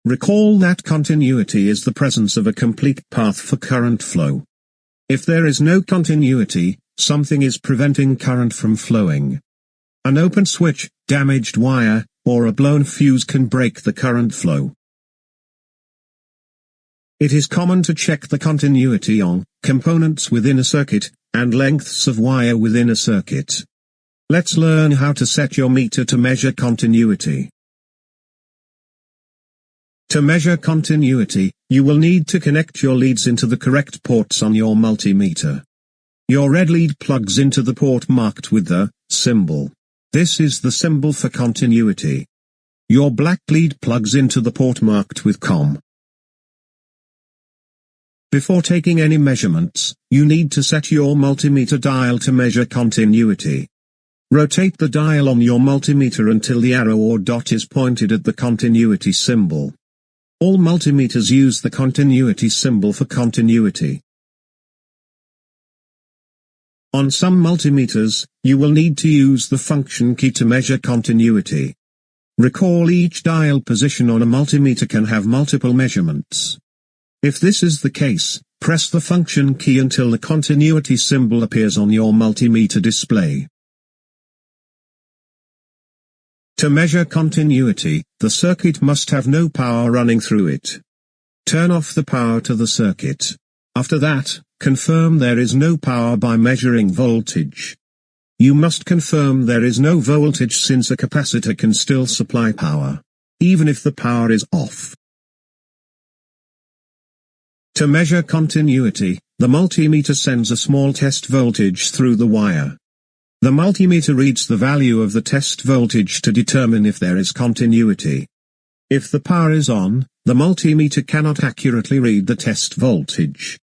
Recall that continuity is the presence of a complete path for current flow. If there is no continuity, something is preventing current from flowing. An open switch, damaged wire, or a blown fuse can break the current flow. It is common to check the continuity on components within a circuit, and lengths of wire within a circuit. Let's learn how to set your meter to measure continuity. To measure continuity, you will need to connect your leads into the correct ports on your multimeter. Your red lead plugs into the port marked with the symbol. This is the symbol for continuity. Your black lead plugs into the port marked with COM. Before taking any measurements, you need to set your multimeter dial to measure continuity. Rotate the dial on your multimeter until the arrow or dot is pointed at the continuity symbol. All multimeters use the continuity symbol for continuity. On some multimeters, you will need to use the function key to measure continuity. Recall each dial position on a multimeter can have multiple measurements. If this is the case, press the function key until the continuity symbol appears on your multimeter display. To measure continuity, the circuit must have no power running through it. Turn off the power to the circuit. After that, confirm there is no power by measuring voltage. You must confirm there is no voltage since a capacitor can still supply power, even if the power is off. To measure continuity, the multimeter sends a small test voltage through the wire. The multimeter reads the value of the test voltage to determine if there is continuity. If the power is on, the multimeter cannot accurately read the test voltage.